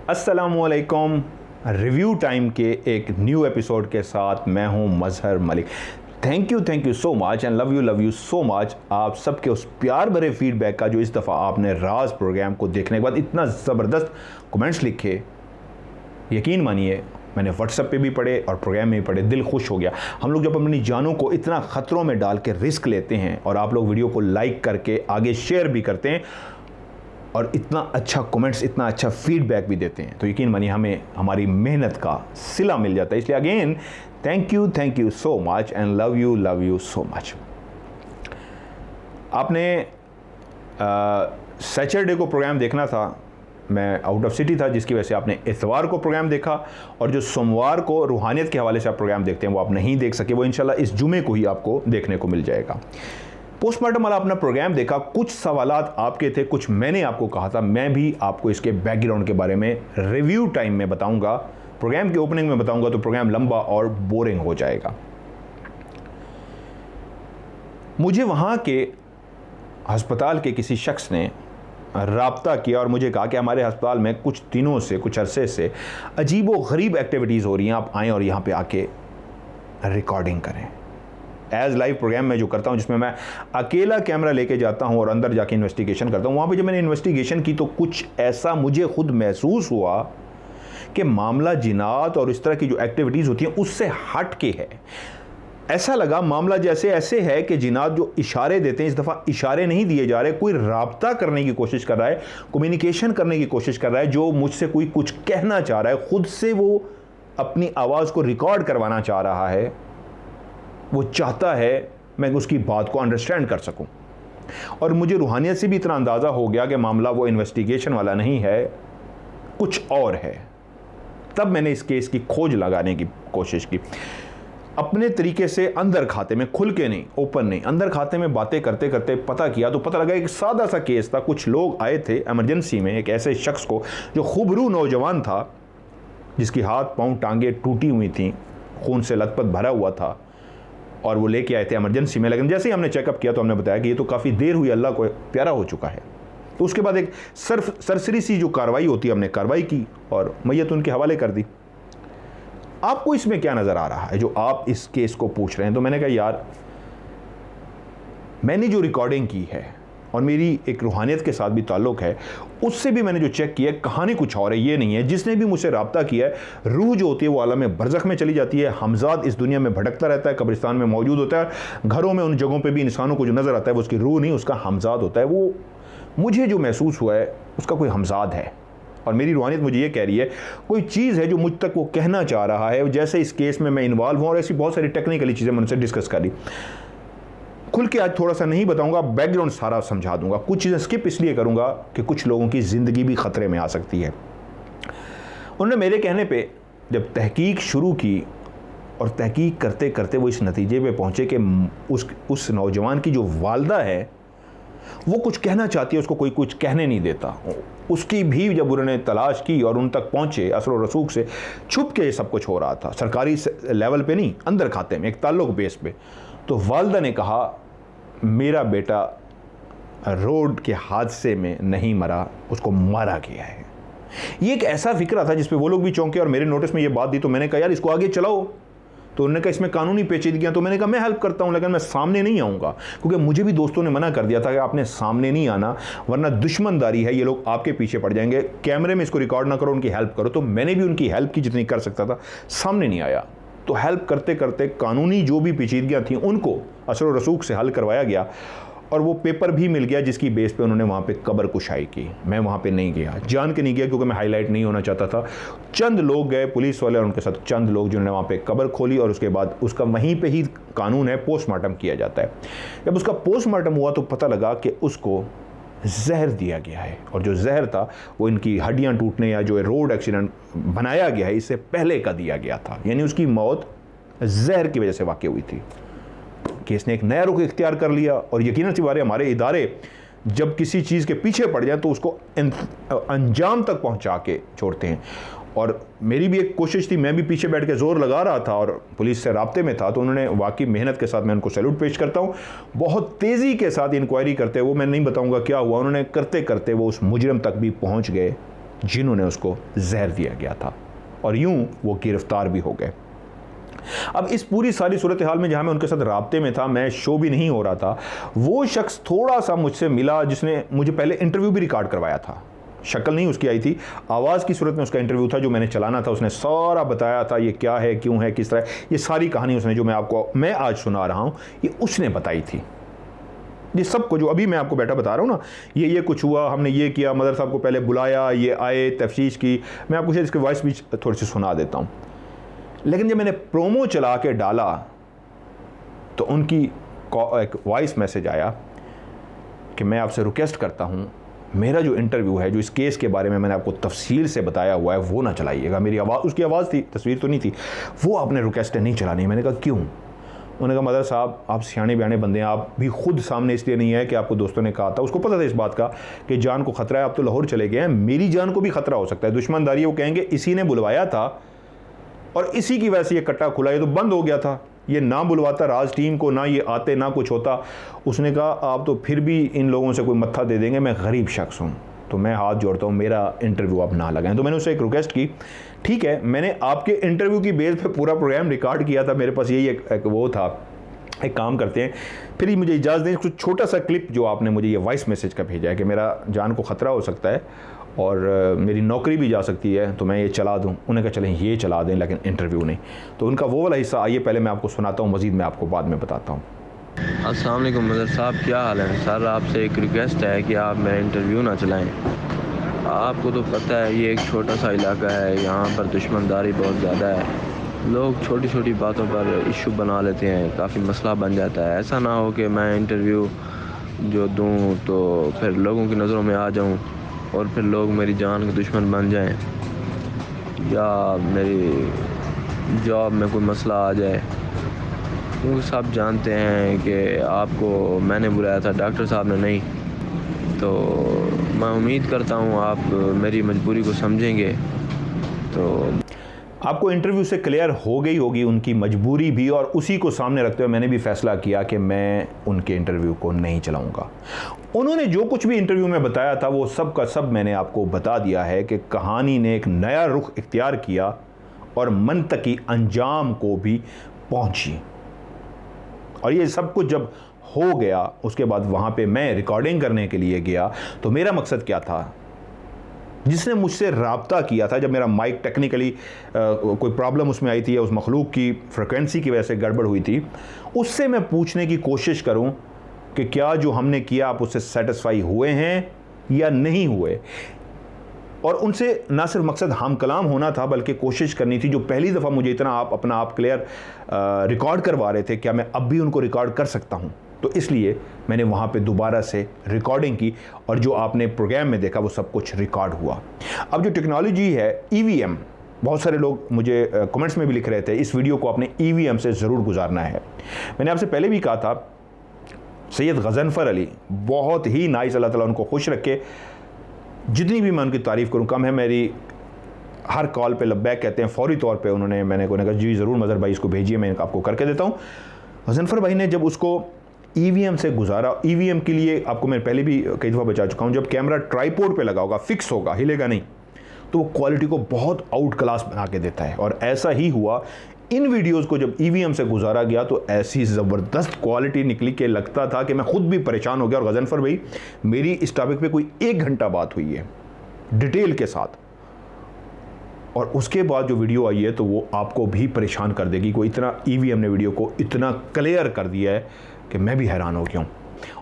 अस्सलामुअलैकुम। Review time के एक न्यू एपिसोड के साथ मैं हूं Mazhar Malik. Thank you so much and love you so much आप सबके उस प्यार भरे फीडबैक का जो इस दफ़ा आपने राज प्रोग्राम को देखने के बाद इतना ज़बरदस्त कमेंट्स लिखे। यकीन मानिए मैंने व्हाट्सएप पे भी पढ़े और प्रोग्राम में भी पढ़े, दिल खुश हो गया। हम लोग जब अपनी जानों को इतना ख़तरों में डाल के रिस्क लेते हैं और आप लोग वीडियो को लाइक करके आगे शेयर भी करते हैं और इतना अच्छा कमेंट्स, इतना अच्छा फीडबैक भी देते हैं, तो यकीन मानिए हमें हमारी मेहनत का सिला मिल जाता है। इसलिए again thank you so much and love you so much. आपने सैटरडे को प्रोग्राम देखना था, मैं आउट ऑफ सिटी था, जिसकी वजह से आपने इतवार को प्रोग्राम देखा, और जो सोमवार को रूहानियत के हवाले से आप प्रोग्राम देखते हैं वो आप नहीं देख सके। वो इंशाल्लाह इस जुमे को ही आपको देखने को मिल जाएगा। पोस्टमार्टम वाला अपना प्रोग्राम देखा, कुछ सवालात आपके थे, कुछ मैंने आपको कहा था। मैं भी आपको इसके बैकग्राउंड के बारे में रिव्यू टाइम में बताऊंगा, प्रोग्राम की ओपनिंग में बताऊंगा, तो प्रोग्राम लंबा और बोरिंग हो जाएगा। मुझे वहाँ के अस्पताल के किसी शख्स ने राब्ता किया और मुझे कहा कि हमारे अस्पताल में कुछ दिनों से, कुछ अरसे से अजीब व गरीब एक्टिविटीज़ हो रही हैं, आप आएँ और यहाँ पे आके रिकॉर्डिंग करें। एज लाइव प्रोग्राम में जो करता हूँ, जिसमें मैं अकेला कैमरा लेके जाता हूँ और अंदर जाके इन्वेस्टिगेशन करता हूँ, वहाँ पे जब मैंने इन्वेस्टिगेशन की तो कुछ ऐसा मुझे खुद महसूस हुआ कि मामला जिनात और इस तरह की जो एक्टिविटीज़ होती हैं उससे हट के है। ऐसा लगा मामला जैसे ऐसे है कि जिनात जो इशारे देते हैं, इस दफ़ा इशारे नहीं दिए जा रहे, कोई राब्ता करने की कोशिश कर रहा है, कम्युनिकेशन करने की कोशिश कर रहा है, जो मुझसे कोई कुछ कहना चाह रहा है, खुद से वो अपनी आवाज़ को रिकॉर्ड करवाना चाह रहा है, वो चाहता है मैं उसकी बात को अंडरस्टैंड कर सकूं। और मुझे रूहानियत से भी इतना अंदाज़ा हो गया कि मामला वो इन्वेस्टिगेशन वाला नहीं है, कुछ और है। तब मैंने इस केस की खोज लगाने की कोशिश की, अपने तरीके से अंदर खाते में, खुल के नहीं, ओपन नहीं, अंदर खाते में बातें करते करते पता किया तो पता लगा एक सादा सा केस था। कुछ लोग आए थे एमरजेंसी में एक ऐसे शख्स को जो खूबरू नौजवान था, जिसकी हाथ पाँव टांगे टूटी हुई थी, खून से लथपथ भरा हुआ था, और वो लेके आए थे इमरजेंसी में। लेकिन जैसे ही हमने चेकअप किया तो हमने बताया कि ये तो काफ़ी देर हुई, अल्लाह को प्यारा हो चुका है। तो उसके बाद एक सरसरी सी जो कार्रवाई होती है, हमने कार्रवाई की और मैयत उनके हवाले कर दी। आपको इसमें क्या नज़र आ रहा है जो आप इस केस को पूछ रहे हैं? तो मैंने कहा यार, मैंने जो रिकॉर्डिंग की है और मेरी एक रूहानियत के साथ भी ताल्लुक़ है, उससे भी मैंने जो चेक किया है, कहानी कुछ और है, ये नहीं है। जिसने भी मुझसे रब्ता किया है, रूह जो होती है वो आलम बरज़ख में चली जाती है, हमज़ाद इस दुनिया में भटकता रहता है, कब्रिस्तान में मौजूद होता है, घरों में उन जगहों पे भी इंसानों को जो नज़र आता है वो उसकी रूह नहीं, उसका हमज़ाद होता है। वो मुझे जो महसूस हुआ है उसका कोई हमज़ाद है, और मेरी रूहानियत मुझे ये कह रही है कोई चीज़ है जो मुझ तक वो कहना चाह रहा है। जैसे इस केस में मैं इन्वॉल्व हूँ और ऐसी बहुत सारी टेक्निकली चीज़ें मैं उनसे डिस्कस करी। खुल के आज थोड़ा सा नहीं बताऊंगा, बैकग्राउंड सारा समझा दूंगा, कुछ चीज़ें स्किप इसलिए करूंगा कि कुछ लोगों की ज़िंदगी भी ख़तरे में आ सकती है। उन्होंने मेरे कहने पे जब तहकीक शुरू की और तहकीक करते करते वो इस नतीजे पे पहुँचे कि उस नौजवान की जो वालदा है वो कुछ कहना चाहती है, उसको कोई कुछ कहने नहीं देता। उसकी भी जब उन्होंने तलाश की और उन तक पहुँचे, असर व रसूख से छुप के सब कुछ हो रहा था, सरकारी लेवल पे नहीं, अंदर खाते में, एक ताल्लुक़ बेस पे। तो वालदा ने कहा मेरा बेटा रोड के हादसे में नहीं मरा, उसको मारा गया है। ये एक ऐसा फिक्रा था जिस पे वो लोग भी चौंके और मेरे नोटिस में ये बात दी। तो मैंने कहा यार इसको आगे चलाओ। तो उन्होंने कहा इसमें कानूनी पेचीदगियाँ। तो मैंने कहा मैं हेल्प करता हूँ, लेकिन मैं सामने नहीं आऊँगा, क्योंकि मुझे भी दोस्तों ने मना कर दिया था कि आपने सामने नहीं आना, वरना दुश्मनदारी है, ये लोग आपके पीछे पड़ जाएंगे, कैमरे में इसको रिकॉर्ड ना करो, उनकी हेल्प करो। तो मैंने भी उनकी हेल्प की जितनी कर सकता था, सामने नहीं आया। तो हेल्प करते करते कानूनी जो भी पेचीदगियाँ थीं उनको असर व रसूख से हल करवाया गया, और वो पेपर भी मिल गया जिसकी बेस पे उन्होंने वहाँ पे कब्र कुशाई की। मैं वहाँ पे नहीं गया, जान के नहीं गया, क्योंकि मैं हाईलाइट नहीं होना चाहता था। चंद लोग गए, पुलिस वाले और उनके साथ चंद लोग, जिन्होंने वहाँ पे कब्र खोली, और उसके बाद उसका वहीं पे ही कानून है पोस्टमार्टम किया जाता है। जब उसका पोस्टमार्टम हुआ तो पता लगा कि उसको जहर दिया गया है, और जो जहर था वो इनकी हड्डियाँ टूटने या जो रोड एक्सीडेंट बनाया गया है इससे पहले का दिया गया था, यानी उसकी मौत जहर की वजह से वाक़ई हुई थी। केस ने एक नया रुख इख्तियार कर लिया, और यकीनन सी बात है हमारे इदारे जब किसी चीज़ के पीछे पड़ जाए तो उसको अंजाम तक पहुंचा के छोड़ते हैं। और मेरी भी एक कोशिश थी, मैं भी पीछे बैठ के ज़ोर लगा रहा था और पुलिस से राब्ते में था, तो उन्होंने वाकई मेहनत के साथ, मैं उनको सैल्यूट पेश करता हूँ, बहुत तेज़ी के साथ इंक्वायरी करते, वो मैं नहीं बताऊँगा क्या हुआ, उन्होंने करते करते वो उस मुजरिम तक भी पहुँच गए जिन्होंने उसको जहर दिया गया था, और यूं वो गिरफ्तार भी हो गए। अब इस पूरी सारी सूरत हाल में जहां मैं उनके साथ राब्ते में था, मैं शो भी नहीं हो रहा था, वो शख्स थोड़ा सा मुझसे मिला जिसने मुझे पहले इंटरव्यू भी रिकॉर्ड करवाया था। शक्ल नहीं उसकी आई थी, आवाज़ की सूरत में उसका इंटरव्यू था जो मैंने चलाना था। उसने सारा बताया था ये क्या है, क्यों है, किस तरह, ये सारी कहानी उसने जो मैं आज सुना रहा हूँ ये उसने बताई थी। ये सब को जो अभी मैं आपको बैठा बता रहा हूँ ना, ये कुछ हुआ, हमने ये किया, मदर साहब को पहले बुलाया, ये आए, तफ्तीश की, मैं आपको शायद इसके वॉइस भी थोड़ी सी सुना देता हूँ। लेकिन जब मैंने प्रोमो चला के डाला तो उनकी एक वॉइस मैसेज आया कि मैं आपसे रिक्वेस्ट करता हूँ मेरा जो इंटरव्यू है, जो इस केस के बारे में मैंने आपको तफसील से बताया हुआ है, वो ना चलाइएगा। मेरी आवाज़, उसकी आवाज़ थी, तस्वीर तो नहीं थी, वो आपने रिक्वेस्ट नहीं चलानी। मैंने कहा क्यों? उन्होंने कहा मदर साहब आप सियाने बयाने बंदे हैं, आप भी खुद सामने इसलिए नहीं है कि आपको दोस्तों ने कहा था, उसको पता था इस बात का कि जान को ख़तरा है, आप तो लाहौर चले गए हैं, मेरी जान को भी ख़तरा हो सकता है, दुश्मनदारी। वो कहेंगे इसी ने बुलवाया था और इसी की वजह से ये कट्टा खुला, ये तो बंद हो गया था, ये ना बुलवाता राज टीम को, ना ये आते, ना कुछ होता। उसने कहा आप तो फिर भी इन लोगों से कोई मत्था दे देंगे, मैं गरीब शख्स हूँ, तो मैं हाथ जोड़ता हूँ, मेरा इंटरव्यू आप ना लगाएं। तो मैंने उससे एक रिक्वेस्ट की, ठीक है, मैंने आपके इंटरव्यू की बेस पे पूरा प्रोग्राम रिकॉर्ड किया था, मेरे पास यही एक वो था, एक काम करते हैं, फिर मुझे इजाज़त दें, कुछ छोटा सा क्लिप जो आपने मुझे ये वॉइस मैसेज का भेजा है कि मेरा जान को ख़तरा हो सकता है और मेरी नौकरी भी जा सकती है, तो मैं ये चला दूं। उन्होंने कहा चलें ये चला दें, लेकिन इंटरव्यू नहीं। तो उनका वो वाला हिस्सा आइए पहले मैं आपको सुनाता हूँ, मज़ीद मैं आपको बाद में बताता हूँ। अस्सलाम वालेकुम मदर साहब, क्या हाल है सर? आपसे एक रिक्वेस्ट है कि आप मेरा इंटरव्यू ना चलाएं। आपको तो पता है ये एक छोटा सा इलाका है, यहाँ पर दुश्मनदारी बहुत ज़्यादा है, लोग छोटी छोटी बातों पर इशू बना लेते हैं, काफ़ी मसला बन जाता है। ऐसा ना हो कि मैं इंटरव्यू जो दूँ तो फिर लोगों की नज़रों में आ जाऊँ और फिर लोग मेरी जान के दुश्मन बन जाएं, या मेरी जॉब में कोई मसला आ जाए, क्योंकि सब जानते हैं कि आपको मैंने बुलाया था, डॉक्टर साहब ने नहीं। तो मैं उम्मीद करता हूँ आप मेरी मजबूरी को समझेंगे। तो आपको इंटरव्यू से क्लियर हो गई होगी उनकी मजबूरी भी, और उसी को सामने रखते हुए मैंने भी फैसला किया कि मैं उनके इंटरव्यू को नहीं चलाऊंगा। उन्होंने जो कुछ भी इंटरव्यू में बताया था वो सब का सब मैंने आपको बता दिया है कि कहानी ने एक नया रुख इख्तियार किया और मंतकी अंजाम को भी पहुंची। और ये सब कुछ जब हो गया उसके बाद वहाँ पे मैं रिकॉर्डिंग करने के लिए गया, तो मेरा मकसद क्या था, जिसने मुझसे राब्ता किया था, जब मेरा माइक टेक्निकली कोई प्रॉब्लम उसमें आई थी या उस मखलूक की फ्रिक्वेंसी की वजह से गड़बड़ हुई थी, उससे मैं पूछने की कोशिश करूं कि क्या जो हमने किया आप उससे सेटिस्फाई हुए हैं या नहीं हुए। और उनसे ना सिर्फ मकसद हम कलाम होना था, बल्कि कोशिश करनी थी, जो पहली दफ़ा मुझे इतना अपना आप क्लियर रिकॉर्ड करवा रहे थे, क्या मैं अब भी उनको रिकॉर्ड कर सकता हूँ। तो इसलिए मैंने वहाँ पे दोबारा से रिकॉर्डिंग की और जो आपने प्रोग्राम में देखा वो सब कुछ रिकॉर्ड हुआ। अब जो टेक्नोलॉजी है EVM, बहुत सारे लोग मुझे कमेंट्स में भी लिख रहे थे इस वीडियो को आपने EVM से ज़रूर गुजारना है। मैंने आपसे पहले भी कहा था, सैयद गज़नफ़र अली बहुत ही नाइस, अल्लाह ताला उनको खुश रखे, जितनी भी मैं उनकी तारीफ़ करूँ कम है। मेरी हर कॉल पे लब्बैक कहते हैं, फौरी तौर पे मैंने कहा जी ज़रूर मज़हर भाई इसको भेजिए, मैं आपको करके देता हूँ। गज़नफ़र भाई ने जब उसको EVM से गुजारा, EVM के लिए आपको मैं पहले भी कई दफ़ा बता चुका हूँ, जब कैमरा ट्राइपॉड पे लगा होगा, फिक्स होगा, हिलेगा नहीं, तो वो क्वालिटी को बहुत आउट क्लास बना के देता है। और ऐसा ही हुआ, इन वीडियोज़ को जब EVM से गुजारा गया तो ऐसी ज़बरदस्त क्वालिटी निकली कि लगता था कि मैं खुद भी परेशान हो गया। और गज़नफ़र भाई मेरी इस टॉपिक पे कोई 1 घंटा बात हुई है डिटेल के साथ, और उसके बाद जो वीडियो आई है तो वो आपको भी परेशान कर देगी। कोई इतना EVM ने वीडियो को इतना क्लियर कर दिया है कि मैं भी हैरान हो गया हूँ।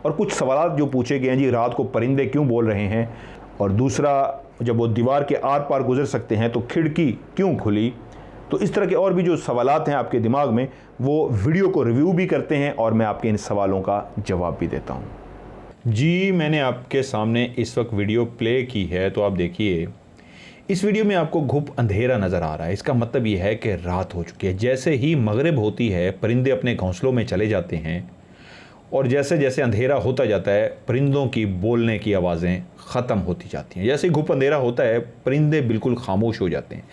और कुछ सवाल जो पूछे गए हैं, जी रात को परिंदे क्यों बोल रहे हैं, और दूसरा जब वो दीवार के आर पार गुजर सकते हैं तो खिड़की क्यों खुली, तो इस तरह के और भी जो सवालात हैं आपके दिमाग में, वो वीडियो को रिव्यू भी करते हैं और मैं आपके इन सवालों का जवाब भी देता हूँ। जी मैंने आपके सामने इस वक्त वीडियो प्ले की है, तो आप देखिए इस वीडियो में आपको घुप अंधेरा नज़र आ रहा है। इसका मतलब ये है कि रात हो चुकी है। जैसे ही मगरिब होती है परिंदे अपने घोंसलों में चले जाते हैं, और जैसे जैसे अंधेरा होता जाता है परिंदों की बोलने की आवाज़ें ख़त्म होती जाती हैं। जैसे ही घुप अंधेरा होता है परिंदे बिल्कुल खामोश हो जाते हैं।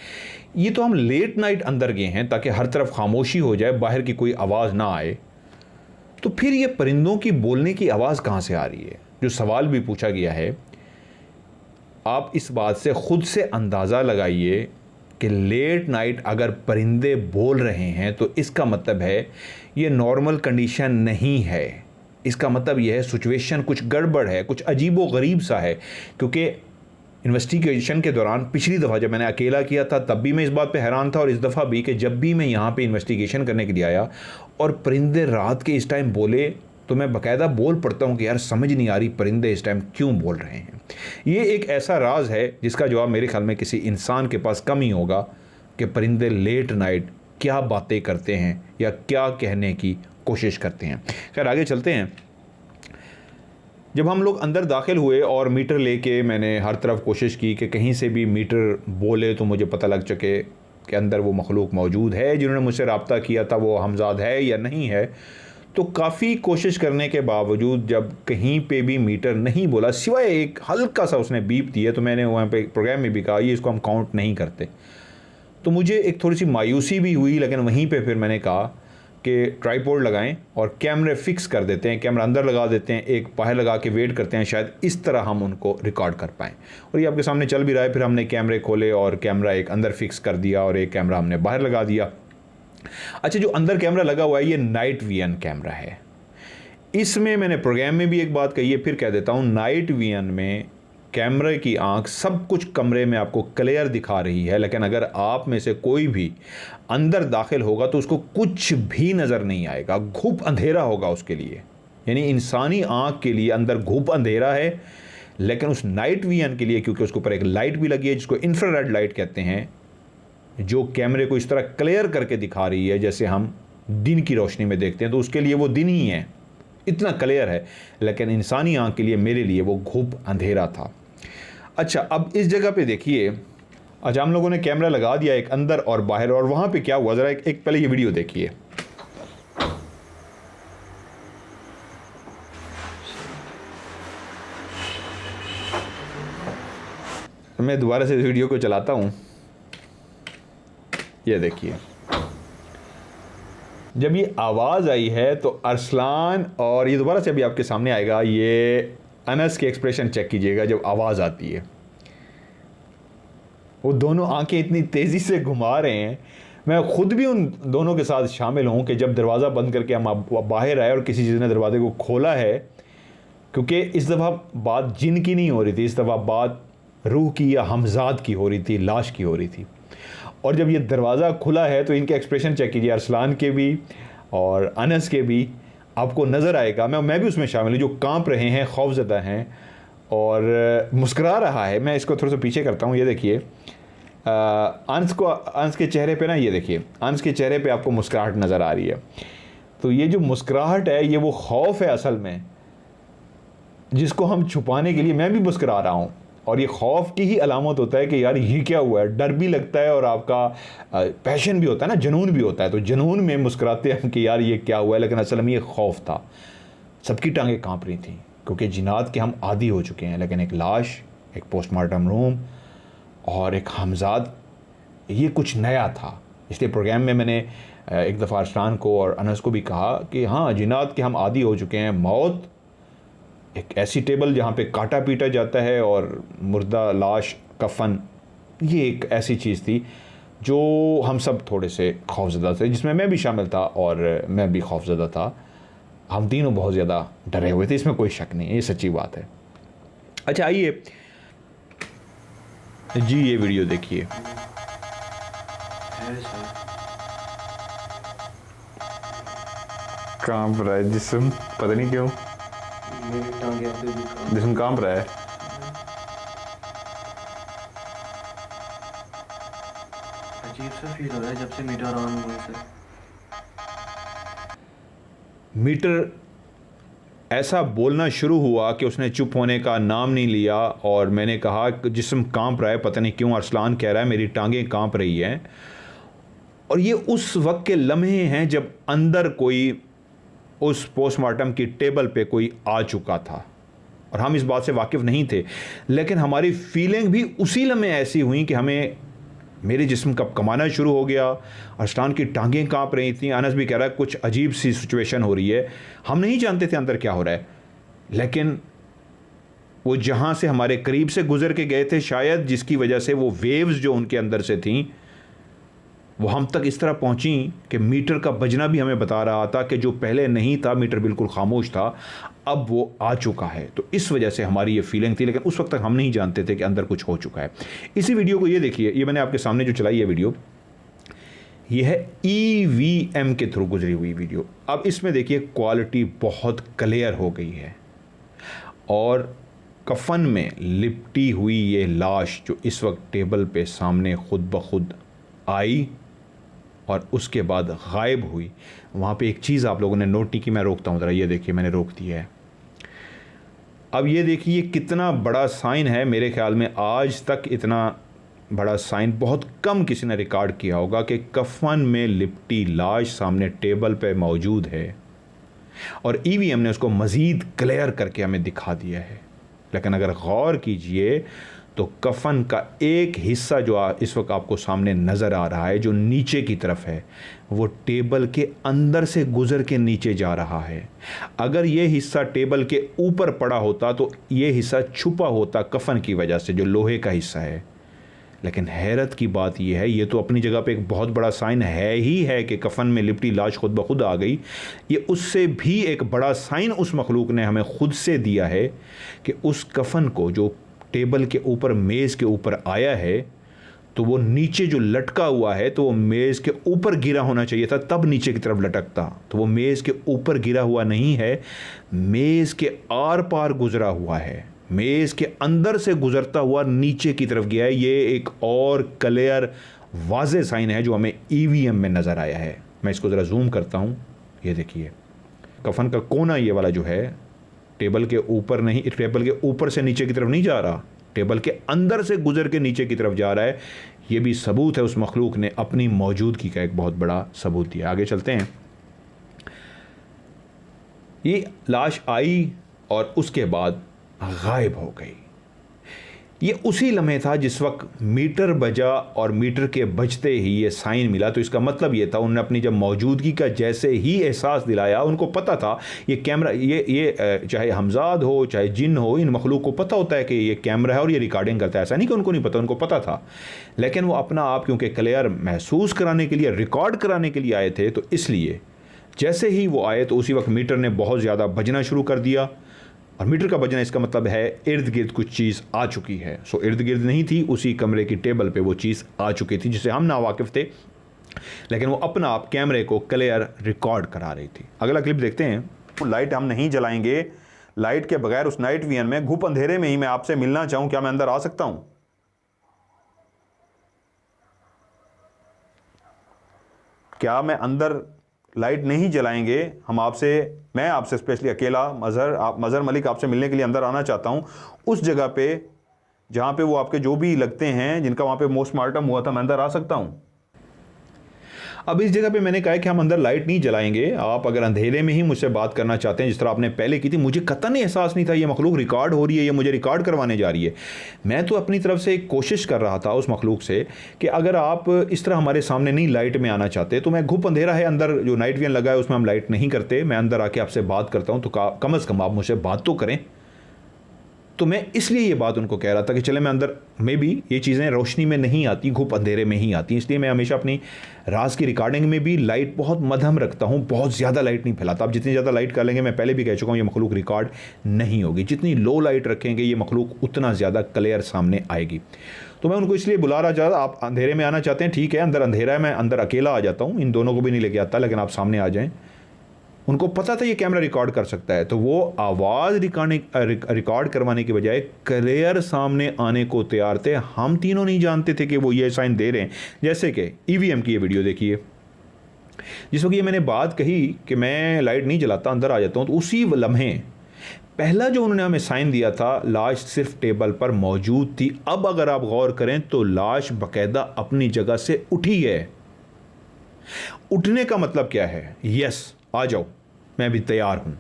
ये तो हम लेट नाइट अंदर गए हैं ताकि हर तरफ खामोशी हो जाए, बाहर की कोई आवाज़ ना आए। तो फिर ये परिंदों की बोलने की आवाज़ कहाँ से आ रही है? जो सवाल भी पूछा गया है आप इस बात से ख़ुद से अंदाज़ा लगाइए कि लेट नाइट अगर परिंदे बोल रहे हैं तो इसका मतलब है ये नॉर्मल कंडीशन नहीं है। इसका मतलब यह है सिचुएशन कुछ गड़बड़ है, कुछ अजीबो गरीब सा है। क्योंकि इन्वेस्टिगेशन के दौरान पिछली दफ़ा जब मैंने अकेला किया था तब भी मैं इस बात पे हैरान था, और इस दफ़ा भी कि जब भी मैं यहाँ पे इन्वेस्टिगेशन करने के लिए आया और परिंदे रात के इस टाइम बोले तो मैं बाकायदा बोल पड़ता हूँ कि यार समझ नहीं आ रही परिंदे इस टाइम क्यों बोल रहे हैं। ये एक ऐसा राज है जिसका जवाब मेरे ख्याल में किसी इंसान के पास कम ही होगा कि परिंदे लेट नाइट क्या बातें करते हैं या क्या कहने की कोशिश करते हैं। खैर आगे चलते हैं। जब हम लोग अंदर दाखिल हुए और मीटर लेके मैंने हर तरफ कोशिश की कि कहीं से भी मीटर बोले तो मुझे पता लग सके कि अंदर वो मखलूक मौजूद है जिन्होंने मुझसे रब्ता किया था, वो हमजाद है या नहीं है। तो काफ़ी कोशिश करने के बावजूद जब कहीं पे भी मीटर नहीं बोला, सिवाय एक हल्का सा उसने बीप दिया, तो मैंने वहाँ पे प्रोग्राम में भी कहा ये इसको हम काउंट नहीं करते। तो मुझे एक थोड़ी सी मायूसी भी हुई, लेकिन वहीं पे फिर मैंने कहा कि ट्राइपॉड लगाएं और कैमरे फिक्स कर देते हैं, कैमरा अंदर लगा देते हैं, एक बाहर लगा के वेट करते हैं, शायद इस तरह हम उनको रिकॉर्ड कर पाएँ। और ये आपके सामने चल भी रहा है। फिर हमने कैमरे खोले और कैमरा एक अंदर फिक्स कर दिया और एक कैमरा हमने बाहर लगा दिया। अच्छा, जो अंदर कैमरा लगा हुआ है ये नाइट विजन कैमरा है। इसमें मैंने प्रोग्राम में भी एक बात कही है, फिर कह देता हूँ, नाइट विजन में कैमरे की आंख सब कुछ कमरे में आपको क्लियर दिखा रही है, लेकिन अगर आप में से कोई भी अंदर दाखिल होगा तो उसको कुछ भी नज़र नहीं आएगा, घुप अंधेरा होगा उसके लिए। यानी इंसानी आंख के लिए अंदर घुप अंधेरा है, लेकिन उस नाइट विजन के लिए क्योंकि उसके ऊपर एक लाइट भी लगी है जिसको इंफ्रारेड लाइट कहते हैं, जो कैमरे को इस तरह क्लियर करके दिखा रही है जैसे हम दिन की रोशनी में देखते हैं, तो उसके लिए वो दिन ही है, इतना क्लियर है। लेकिन इंसानी आंख के लिए, मेरे लिए वो घुप अंधेरा था। अच्छा, अब इस जगह पे देखिए, अच्छा हम लोगों ने कैमरा लगा दिया एक अंदर और बाहर, और वहाँ पे क्या हुआ ज़रा एक पहले ये वीडियो देखिए। मैं दोबारा से वीडियो को चलाता हूँ, ये देखिए। जब ये आवाज़ आई है तो अरसलान, और ये दोबारा से अभी आपके सामने आएगा, ये अनस के एक्सप्रेशन चेक कीजिएगा जब आवाज़ आती है। वो दोनों आंखें इतनी तेज़ी से घुमा रहे हैं, मैं ख़ुद भी उन दोनों के साथ शामिल हूँ कि जब दरवाज़ा बंद करके हम बाहर आए और किसी चीज़ ने दरवाजे को खोला है, क्योंकि इस दफ़ा बात जिन की नहीं हो रही थी, इस दफ़ा बात रूह की या हमजाद की हो रही थी, लाश की हो रही थी। और जब ये दरवाज़ा खुला है तो इनके एक्सप्रेशन चेक कीजिए, अरसलान के भी और अनस के भी, आपको नज़र आएगा। मैं भी उसमें शामिल हूँ, जो कांप रहे हैं, खौफज़दा हैं और मुस्कुरा रहा है। मैं इसको थोड़ा सा पीछे करता हूँ, ये देखिए अंस के चेहरे पे ना, ये देखिए अंस के चेहरे पे आपको मुस्कुराहट नज़र आ रही है। तो ये जो मुस्कुराहट है ये वो खौफ है असल में, जिसको हम छुपाने के लिए मैं भी मुस्कुरा रहा हूँ, और ये खौफ की ही अलामत होता है कि यार ये क्या हुआ है। डर भी लगता है और आपका पैशन भी होता है ना, जुनून भी होता है। तो जुनून में मुस्कुराते हैं कि यार ये क्या हुआ है, लेकिन असल में ये खौफ था। सबकी टांगें कांप रही थी क्योंकि जिनात के हम आदी हो चुके हैं, लेकिन एक लाश, एक पोस्टमार्टम रूम और एक हमजाद, ये कुछ नया था। इसलिए प्रोग्राम में मैंने एक दफ़ा अरसलान को और अनस को भी कहा कि हाँ, जिनात के हम आदी हो चुके हैं। मौत एक ऐसी टेबल जहाँ पे काटा पीटा जाता है और मुर्दा, लाश, कफन, ये एक ऐसी चीज़ थी जो हम सब थोड़े से खौफज़दा थे, जिसमें मैं भी शामिल था और मैं भी खौफज़दा था। हम तीनों बहुत ज़्यादा डरे हुए थे, इसमें कोई शक नहीं है, ये सच्ची बात है। अच्छा आइए जी, ये वीडियो देखिए। कांप रहा है जिस्म, पता नहीं क्यों जिस्म कांप रहा है। अजीब सा फील हो रहा है जब से मीटर ऑन हुए से। मीटर ऐसा बोलना शुरू हुआ कि उसने चुप होने का नाम नहीं लिया, और मैंने कहा जिस्म कांप रहा है, पता नहीं क्यों। अरसलान कह रहा है मेरी टांगें कांप रही हैं। और ये उस वक्त के लम्हे हैं जब अंदर कोई उस पोस्टमार्टम की टेबल पे कोई आ चुका था, और हम इस बात से वाकिफ़ नहीं थे, लेकिन हमारी फीलिंग भी उसी लम्हे ऐसी हुई कि हमें, मेरे जिस्म कब कमाना शुरू हो गया, अरसलान की टांगें कांप रही थी। अनस भी कह रहा है कुछ अजीब सी सिचुएशन हो रही है, हम नहीं जानते थे अंदर क्या हो रहा है, लेकिन वो जहाँ से हमारे करीब से गुजर के गए थे, शायद जिसकी वजह से वो वेव्स जो उनके अंदर से थीं वो हम तक इस तरह पहुंची कि मीटर का बजना भी हमें बता रहा था कि जो पहले नहीं था, मीटर बिल्कुल खामोश था, अब वो आ चुका है। तो इस वजह से हमारी ये फीलिंग थी, लेकिन उस वक्त तक हम नहीं जानते थे कि अंदर कुछ हो चुका है। इसी वीडियो को ये देखिए, ये मैंने आपके सामने जो चलाई है वीडियो, ये है EVM के थ्रू गुजरी हुई वीडियो। अब इसमें देखिए क्वालिटी बहुत क्लियर हो गई है और कफन में लिपटी हुई ये लाश जो इस वक्त टेबल पे सामने खुद ब खुद आई और उसके बाद गायब हुई। वहाँ पे एक चीज़ आप लोगों ने नोट नहीं की, मैं रोकता हूँ ज़रा, ये देखिए मैंने रोक दिया है। अब ये देखिए ये कितना बड़ा साइन है। मेरे ख्याल में आज तक इतना बड़ा साइन बहुत कम किसी ने रिकॉर्ड किया होगा कि कफन में लिपटी लाश सामने टेबल पे मौजूद है और EVM ने उसको मज़ीद क्लियर करके हमें दिखा दिया है। लेकिन अगर गौर कीजिए तो कफन का एक हिस्सा जो इस वक्त आपको सामने नज़र आ रहा है, जो नीचे की तरफ है, वो टेबल के अंदर से गुज़र के नीचे जा रहा है। अगर ये हिस्सा टेबल के ऊपर पड़ा होता तो ये हिस्सा छुपा होता कफन की वजह से, जो लोहे का हिस्सा है। लेकिन हैरत की बात यह है, ये तो अपनी जगह पे एक बहुत बड़ा साइन है ही है कि कफन में लिपटी लाश खुद ब खुद आ गई। ये उससे भी एक बड़ा साइन उस मखलूक ने हमें खुद से दिया है कि उस कफन को जो टेबल के ऊपर, मेज़ के ऊपर आया है, तो वो नीचे जो लटका हुआ है, तो वो मेज़ के ऊपर गिरा होना चाहिए था, तब नीचे की तरफ लटकता। तो वो मेज़ के ऊपर गिरा हुआ नहीं है, मेज़ के आर पार गुजरा हुआ है, मेज़ के अंदर से गुजरता हुआ नीचे की तरफ गया है। ये एक और क्लियर वाज़े साइन है जो हमें EVM में नज़र आया है। मैं इसको ज़रा जूम करता हूँ, ये देखिए कफन का कोना ये वाला जो है, टेबल के ऊपर नहीं, टेबल के ऊपर से नीचे की तरफ नहीं जा रहा, टेबल के अंदर से गुजर के नीचे की तरफ जा रहा है। ये भी सबूत है, उस मखलूक ने अपनी मौजूदगी का एक बहुत बड़ा सबूत दिया। आगे चलते हैं। ये लाश आई और उसके बाद गायब हो गई। ये उसी लम्हे था जिस वक्त मीटर बजा और मीटर के बजते ही ये साइन मिला। तो इसका मतलब ये था, उन्होंने अपनी जब मौजूदगी का जैसे ही एहसास दिलाया, उनको पता था ये कैमरा, ये चाहे हमजाद हो चाहे जिन हो, इन मखलूक को पता होता है कि ये कैमरा है और ये रिकॉर्डिंग करता है। ऐसा नहीं कि उनको नहीं पता, उनको पता था। लेकिन वो अपना आप क्योंकि क्लियर महसूस कराने के लिए, रिकॉर्ड कराने के लिए आए थे, तो इसलिए जैसे ही वो आए तो उसी वक्त मीटर ने बहुत ज़्यादा बजना शुरू कर दिया। और मीटर का बजना इसका मतलब है इर्द गिर्द कुछ चीज़ आ चुकी है। सो इर्द गिर्द नहीं थी, उसी कमरे की टेबल पे वो चीज़ आ चुकी थी जिससे हम नावाकिफ़ थे, लेकिन वो अपना आप कैमरे को क्लियर रिकॉर्ड करा रही थी। अगला क्लिप देखते हैं। तो लाइट हम नहीं जलाएंगे, लाइट के बगैर उस नाइट विजन में घुप अंधेरे में ही मैं आपसे मिलना चाहूँ, क्या मैं अंदर आ सकता हूँ? क्या मैं अंदर, लाइट नहीं जलाएंगे हम आपसे, मैं आपसे स्पेशली अकेला मज़हर मलिक आपसे मिलने के लिए अंदर आना चाहता हूँ, उस जगह पे जहाँ पे वो आपके जो भी लगते हैं, जिनका वहाँ पे पोस्टमार्टम हुआ था, मैं अंदर आ सकता हूँ? अब इस जगह पे मैंने कहा है कि हम अंदर लाइट नहीं जलाएंगे। आप अगर अंधेरे में ही मुझसे बात करना चाहते हैं जिस तरह आपने पहले की थी, मुझे कतई एहसास नहीं था ये मखलूक रिकॉर्ड हो रही है, ये मुझे रिकॉर्ड करवाने जा रही है। मैं तो अपनी तरफ से एक कोशिश कर रहा था उस मखलूक से कि अगर आप इस तरह हमारे सामने नहीं लाइट में आना चाहते, तो मैं घुप अंधेरा है, अंदर जो नाइट विजन लगा है उसमें हम लाइट नहीं करते, मैं अंदर आके आपसे बात करता हूँ, तो कम अज़ कम आप मुझसे बात तो करें। तो मैं इसलिए ये बात उनको कह रहा था कि चले मैं अंदर, में भी ये चीज़ें रोशनी में नहीं आती, घुप अंधेरे में ही आती, इसलिए मैं हमेशा अपनी राज की रिकॉर्डिंग में भी लाइट बहुत मध्यम रखता हूँ, बहुत ज़्यादा लाइट नहीं फैलाता। आप जितनी ज़्यादा लाइट कर लेंगे, मैं पहले भी कह चुका हूँ, ये मखलूक रिकॉर्ड नहीं होगी। जितनी लो लाइट रखेंगे ये मखलूक उतना ज़्यादा क्लियर सामने आएगी। तो मैं उनको इसलिए बुला रहा चाहता, आप अंधेरे में आना चाहते हैं, ठीक है, अंदर अंधेरा है, मैं अंदर अकेला आ जाता हूँ, इन दोनों को भी नहीं लेके आता, लेकिन आप सामने आ जाएँ। उनको पता था ये कैमरा रिकॉर्ड कर सकता है, तो वो आवाज़ रिकॉर्ड करवाने के बजाय क्लियर सामने आने को तैयार थे। हम तीनों नहीं जानते थे कि वो ये साइन दे रहे हैं। जैसे कि EVM की ये वीडियो देखिए, जिस वक्त ये मैंने बात कही कि मैं लाइट नहीं जलाता, अंदर आ जाता हूँ, तो उसी लम्हे पहला जो उन्होंने हमें साइन दिया था, लाश सिर्फ टेबल पर मौजूद थी। अब अगर आप गौर करें तो लाश बाकायदा अपनी जगह से उठी है। उठने का मतलब क्या है? यस, आ जाओ, मैं भी तैयार हूं।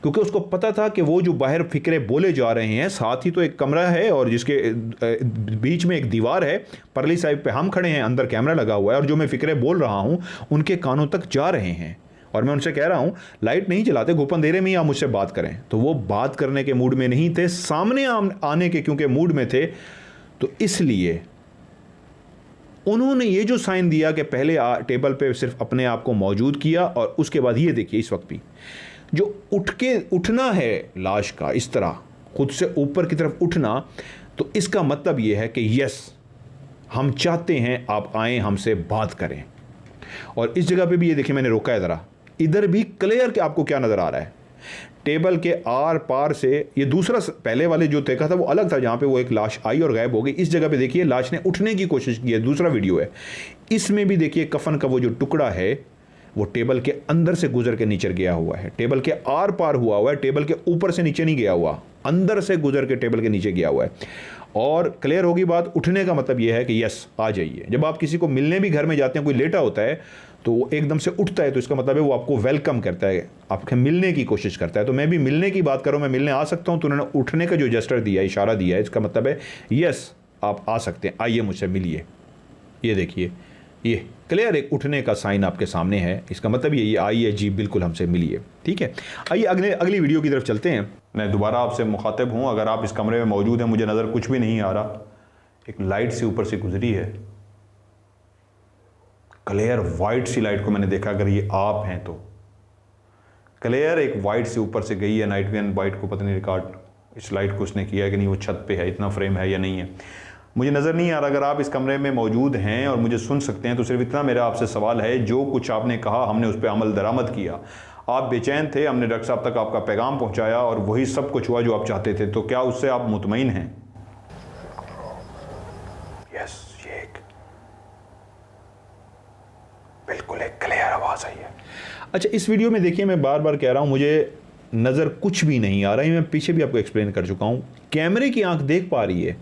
क्योंकि उसको पता था कि वो जो बाहर फिक्रे बोले जा रहे हैं, साथ ही तो एक कमरा है और जिसके बीच में एक दीवार है, परली साइड पे हम खड़े हैं, अंदर कैमरा लगा हुआ है, और जो मैं फिक्रे बोल रहा हूं उनके कानों तक जा रहे हैं। और मैं उनसे कह रहा हूँ लाइट नहीं जलाते, घुप अंधेरे में ही आप मुझसे बात करें। तो वो बात करने के मूड में नहीं थे, सामने आने के क्योंकि मूड में थे, तो इसलिए उन्होंने ये जो साइन दिया कि पहले टेबल पे सिर्फ अपने आप को मौजूद किया, और उसके बाद ये देखिए इस वक्त भी जो उठना है लाश का, इस तरह खुद से ऊपर की तरफ उठना, तो इसका मतलब ये है कि यस हम चाहते हैं आप आएँ हमसे बात करें। और इस जगह पे भी ये देखिए मैंने रोका है ज़रा, इधर भी क्लियर कि आपको क्या नज़र आ रहा है, टेबल के आर पार से। ये दूसरा पहले वाले जो देखा था वो अलग था, जहाँ पे वो एक लाश आई और गायब हो गई। इस जगह पे देखिए लाश ने उठने की कोशिश की है, दूसरा वीडियो है। इसमें भी देखिए कफन का वो जो टुकड़ा है वो टेबल के अंदर से गुजर के नीचे गया हुआ है, टेबल के आर पार हुआ हुआ है, टेबल के ऊपर से नीचे नहीं गया हुआ, अंदर से गुजर के टेबल के नीचे गया हुआ है। और क्लियर होगी बात, उठने का मतलब यह है कि यस आ जाइए। जब आप किसी को मिलने भी घर में जाते हैं, कोई लेटा होता है तो वो एकदम से उठता है, तो इसका मतलब है वो आपको वेलकम करता है, आपके मिलने की कोशिश करता है। तो मैं भी मिलने की बात करूँ, मैं मिलने आ सकता हूँ, तो उन्होंने उठने का जो जेस्चर दिया, इशारा दिया है, इसका मतलब है यस आप आ सकते हैं, आइए मुझसे मिलिए। ये देखिए ये क्लियर एक उठने का साइन आपके सामने है, इसका मतलब ये आइए जी बिल्कुल हमसे मिलिए। ठीक है, आइए अगली वीडियो की तरफ चलते हैं। मैं दोबारा आपसे मुखातिब हूँ, अगर आप इस कमरे में मौजूद हैं, मुझे नज़र कुछ भी नहीं आ रहा, एक लाइट सी ऊपर से गुजरी है, क्लियर वाइट सी लाइट को मैंने देखा, अगर ये आप हैं तो क्लियर एक वाइट से ऊपर से गई है, नाइट विजन वाइट को पता नहीं रिकॉर्ड इस लाइट को उसने किया है कि नहीं, वो छत पे है, इतना फ्रेम है या नहीं है, मुझे नज़र नहीं आ रहा। अगर आप इस कमरे में मौजूद हैं और मुझे सुन सकते हैं तो सिर्फ इतना मेरा आपसे सवाल है, जो कुछ आपने कहा हमने उस पर अमल दरामद किया, आप बेचैन थे, हमने डॉक्टर साहब तक आपका पैगाम पहुंचाया और वही सब कुछ हुआ जो आप चाहते थे, तो क्या उससे आप मुतमईन हैं? यस, ये एक बिल्कुल एक क्लियर आवाज़ आई है। अच्छा, इस वीडियो में देखिए मैं बार बार कह रहा हूँ मुझे नज़र कुछ भी नहीं आ रहा है, मैं पीछे भी आपको एक्सप्लेन कर चुका हूँ। कैमरे की आंख देख पा रही है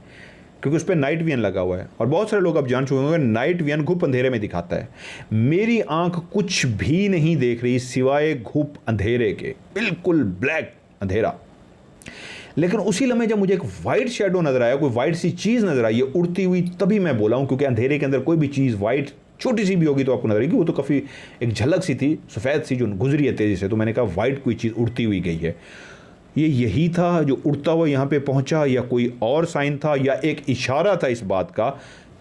क्योंकि उस पर नाइट विजन लगा हुआ है, और बहुत सारे लोग अब जान चुके होंगे नाइट विजन घुप अंधेरे में दिखाता है। मेरी आंख कुछ भी नहीं देख रही सिवाय घुप अंधेरे के, बिल्कुल ब्लैक अंधेरा। लेकिन उसी लम्हे जब मुझे एक वाइट शेडो नजर आया, कोई वाइट सी चीज़ नजर आई है उड़ती हुई, तभी मैं बोला हूँ, क्योंकि अंधेरे के अंदर कोई भी चीज़ वाइट छोटी सी भी होगी तो आपको नजर आएगी। वो तो काफ़ी एक झलक सी थी, सफ़ेद सी जो गुजरी है तेज़ी से, तो मैंने कहा वाइट कोई चीज़ उड़ती हुई गई है। ये यही था जो उड़ता हुआ यहाँ पे पहुँचा, या कोई और साइन था, या एक इशारा था इस बात का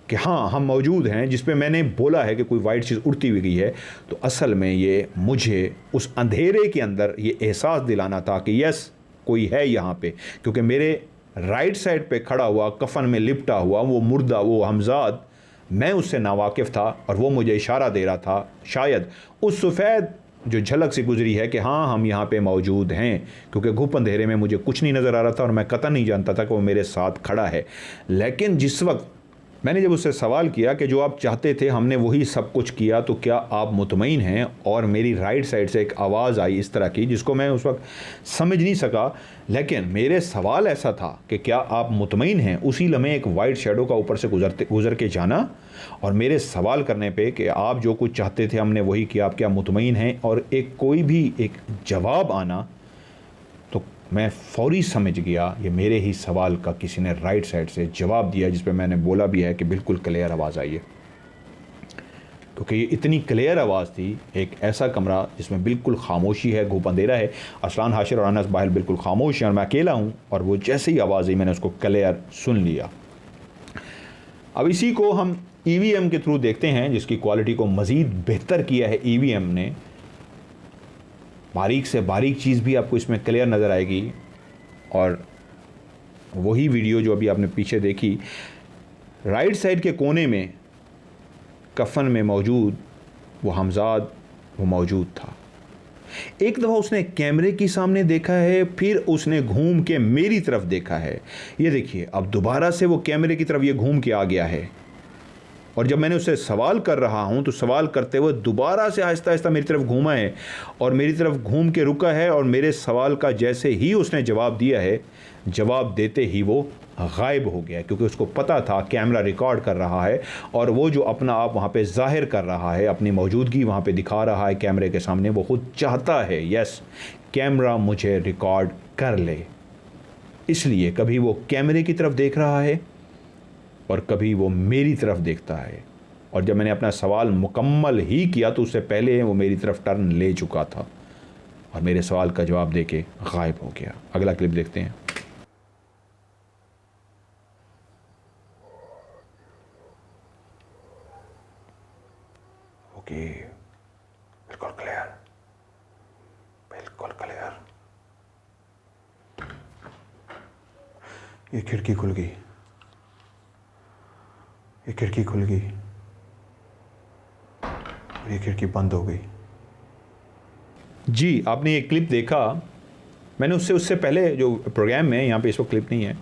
कि हाँ हम मौजूद हैं, जिस पे मैंने बोला है कि कोई वाइट चीज़ उड़ती हुई गई है। तो असल में ये मुझे उस अंधेरे के अंदर ये एहसास दिलाना था कि यस कोई है यहाँ पे, क्योंकि मेरे राइट साइड पे खड़ा हुआ कफन में लिपटा हुआ वो मुर्दा, वो हमजाद, मैं उससे नावाकिफ़ था और वो मुझे इशारा दे रहा था, शायद उस सफ़ेद जो झलक सी गुजरी है कि हाँ हम यहाँ पे मौजूद हैं, क्योंकि घुप अंधेरे में मुझे कुछ नहीं नज़र आ रहा था और मैं कतई नहीं जानता था कि वो मेरे साथ खड़ा है। लेकिन जिस वक्त मैंने जब उससे सवाल किया कि जो आप चाहते थे हमने वही सब कुछ किया, तो क्या आप मुतमईन हैं, और मेरी राइट साइड से एक आवाज़ आई इस तरह की जिसको मैं उस वक्त समझ नहीं सका, लेकिन मेरे सवाल ऐसा था कि क्या आप मुतमईन हैं, उसी लम्हे एक वाइट शेडो का ऊपर से गुजर के जाना, और मेरे सवाल करने पे कि आप जो कुछ चाहते थे हमने वही किया, आप क्या मुतमईन हैं, और एक कोई भी एक जवाब आना, तो मैं फौरी समझ गया ये मेरे ही सवाल का किसी ने राइट साइड से जवाब दिया, जिस पे मैंने बोला भी है कि बिल्कुल क्लियर आवाज़ आई है। क्योंकि ये इतनी क्लियर आवाज़ थी, एक ऐसा कमरा जिसमें बिल्कुल खामोशी है, घुप अंधेरा है, असलान, हाशिर और अनस बाहर बिल्कुल खामोश हैं और मैं अकेला हूँ, और वो जैसे ही आवाज़ आई मैंने उसको क्लियर सुन लिया। अब इसी को हम EVM के थ्रू देखते हैं, जिसकी क्वालिटी को मज़ीद बेहतर किया है EVM ने। बारीक से बारीक चीज़ भी आपको इसमें क्लियर नज़र आएगी, और वही वीडियो जो अभी आपने पीछे देखी, राइट साइड के कोने में कफन में मौजूद वो हमजाद वो मौजूद था। एक दफ़ा उसने कैमरे के सामने देखा है, फिर उसने घूम के मेरी तरफ देखा है। ये देखिए अब दोबारा से वो कैमरे की तरफ ये घूम के आ गया है, और जब मैंने उससे सवाल कर रहा हूं तो सवाल करते हुए दोबारा से आहिस्ता आहिस्ता मेरी तरफ घूमा है और मेरी तरफ घूम के रुका है, और मेरे सवाल का जैसे ही उसने जवाब दिया है, जवाब देते ही वो गायब हो गया, क्योंकि उसको पता था कैमरा रिकॉर्ड कर रहा है, और वो जो अपना आप वहाँ पे जाहिर कर रहा है, अपनी मौजूदगी वहाँ पे दिखा रहा है कैमरे के सामने, वो खुद चाहता है यस कैमरा मुझे रिकॉर्ड कर ले। इसलिए कभी वो कैमरे की तरफ देख रहा है और कभी वो मेरी तरफ देखता है। और जब मैंने अपना सवाल मुकम्मल ही किया तो उससे पहले वो मेरी तरफ टर्न ले चुका था और मेरे सवाल का जवाब देके गायब हो गया। अगला क्लिप देखते हैं। ओके, बिल्कुल क्लियर, बिल्कुल क्लियर। ये खिड़की खुल गई, ये खिड़की खुल गई और ये खिड़की बंद हो गई। जी, आपने ये क्लिप देखा। मैंने उससे पहले जो प्रोग्राम में, यहाँ पे इस वक्त क्लिप नहीं है,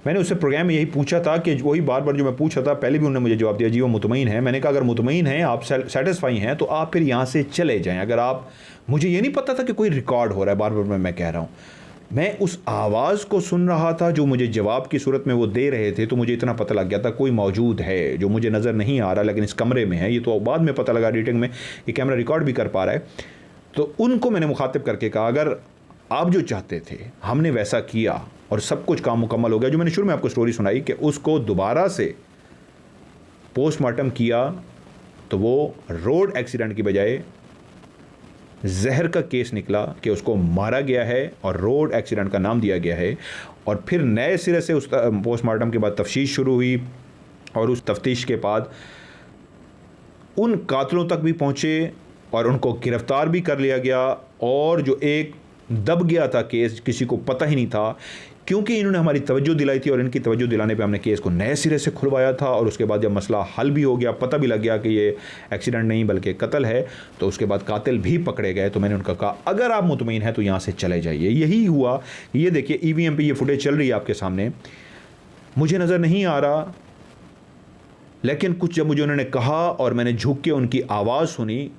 मैंने उससे प्रोग्राम में यही पूछा था कि वही बार बार जो मैं पूछा था, पहले भी उन्होंने मुझे जवाब दिया जी वो मुतमईन है। मैंने कहा अगर मुतमईन हैं, आप सेटिस्फाई हैं, तो आप फिर यहाँ से चले जाएं। अगर आप, मुझे ये नहीं पता था कि कोई रिकॉर्ड हो रहा है, बार बार मैं कह रहा हूँ, मैं उस आवाज़ को सुन रहा था जो मुझे जवाब की सूरत में वो दे रहे थे, तो मुझे इतना पता लग गया था कोई मौजूद है जो मुझे नज़र नहीं आ रहा लेकिन इस कमरे में है। ये तो बाद में पता लगा एडिटिंग में, ये कैमरा रिकॉर्ड भी कर पा रहा है। तो उनको मैंने मुखातिब करके कहा अगर आप जो चाहते थे हमने वैसा किया और सब कुछ काम मुकम्मल हो गया, जो मैंने शुरू में आपको स्टोरी सुनाई कि उसको दोबारा से पोस्टमार्टम किया तो वो रोड एक्सीडेंट की बजाय जहर का केस निकला कि उसको मारा गया है और रोड एक्सीडेंट का नाम दिया गया है। और फिर नए सिरे से उस पोस्टमार्टम के बाद तफ्तीश शुरू हुई और उस तफ्तीश के बाद उन कातिलों तक भी पहुँचे और उनको गिरफ्तार भी कर लिया गया। और जो एक दब गया था केस, किसी को पता ही नहीं था, क्योंकि इन्होंने हमारी तवज्जो दिलाई थी और इनकी तवज्जो दिलाने पे हमने केस को नए सिरे से खुलवाया था। और उसके बाद जब मसला हल भी हो गया, पता भी लग गया कि ये एक्सीडेंट नहीं बल्कि कत्ल है, तो उसके बाद कातिल भी पकड़े गए। तो मैंने उनका कहा अगर आप मुतमईन हैं तो यहाँ से चले जाइए। यही हुआ। ये देखिए EVM पे ये फुटेज चल रही है आपके सामने, मुझे नज़र नहीं आ रहा, लेकिन कुछ जब मुझे उन्होंने कहा और मैंने झुक के उनकी आवाज़ सुनी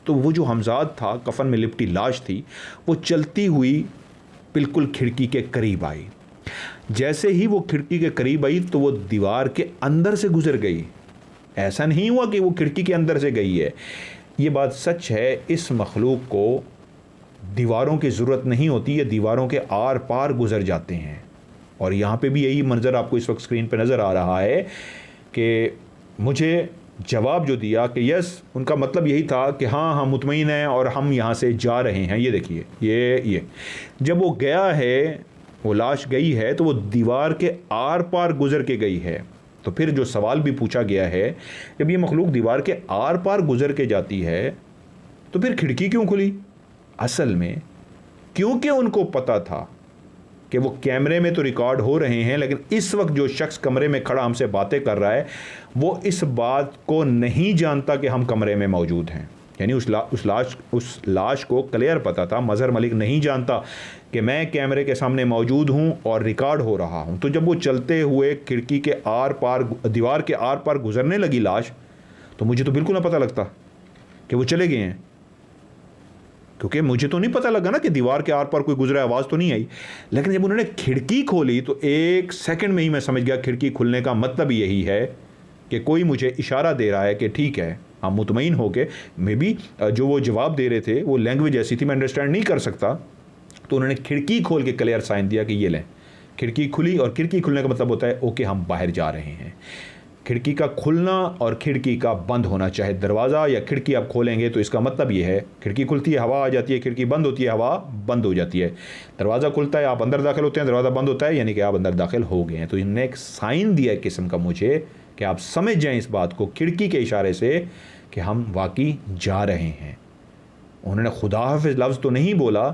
तो वो जो हमजाद था, कफन में लिपटी लाश थी, वो चलती हुई बिल्कुल खिड़की के करीब आई। जैसे ही वो खिड़की के करीब आई तो वो दीवार के अंदर से गुजर गई। ऐसा नहीं हुआ कि वो खिड़की के अंदर से गई है। ये बात सच है, इस मखलूक को दीवारों की ज़रूरत नहीं होती, ये दीवारों के आर पार गुजर जाते हैं। और यहाँ पे भी यही मंजर आपको इस वक्त स्क्रीन पे नज़र आ रहा है कि मुझे जवाब जो दिया कि यस, उनका मतलब यही था कि हाँ हम मुतमईन हैं और हम यहाँ से जा रहे हैं। ये देखिए, ये जब वो गया है, वो लाश गई है तो वो दीवार के आर पार गुजर के गई है। तो फिर जो सवाल भी पूछा गया है, जब ये मखलूक दीवार के आर पार गुजर के जाती है तो फिर खिड़की क्यों खुली? असल में क्योंकि उनको पता था कि वो कैमरे में तो रिकॉर्ड हो रहे हैं, लेकिन इस वक्त जो शख्स कमरे में खड़ा हमसे बातें कर रहा है वो इस बात को नहीं जानता कि हम कमरे में मौजूद हैं। यानी उस लाश को क्लियर पता था, मज़हर मलिक नहीं जानता कि मैं कैमरे के सामने मौजूद हूं और रिकॉर्ड हो रहा हूं। तो जब वो चलते हुए खिड़की के आर पार, दीवार के आर पार गुजरने लगी लाश, तो मुझे तो बिल्कुल ना पता लगता कि वो चले गए हैं, क्योंकि मुझे तो नहीं पता लगा ना कि दीवार के आर पार कोई गुजरा, आवाज़ तो नहीं आई। लेकिन जब उन्होंने खिड़की खोली तो एक सेकंड में ही मैं समझ गया खिड़की खुलने का मतलब यही है कि कोई मुझे इशारा दे रहा है कि ठीक है, हम मुतमईन हो के, मे बी जो वो जवाब दे रहे थे वो लैंग्वेज ऐसी थी मैं अंडरस्टैंड नहीं कर सकता, तो उन्होंने खिड़की खोल के क्लियर साइन दिया कि ये लें। खिड़की खुली और खिड़की खुलने का मतलब होता है ओके हम बाहर जा रहे हैं। खिड़की का खुलना और खिड़की का बंद होना, चाहे दरवाज़ा या खिड़की आप खोलेंगे तो इसका मतलब ये है, खिड़की खुलती है हवा आ जाती है, खिड़की बंद होती है हवा बंद हो जाती है। दरवाज़ा खुलता है आप अंदर दाखिल होते हैं, दरवाज़ा बंद होता है यानी कि आप अंदर दाखिल हो गए हैं। तो इन्होंने एक साइन दिया किस्म का मुझे कि आप समझ जाएं इस बात को खिड़की के इशारे से कि हम वाकई जा रहे हैं। उन्होंने खुदा हाफिज़ लफ्ज़ तो नहीं बोला,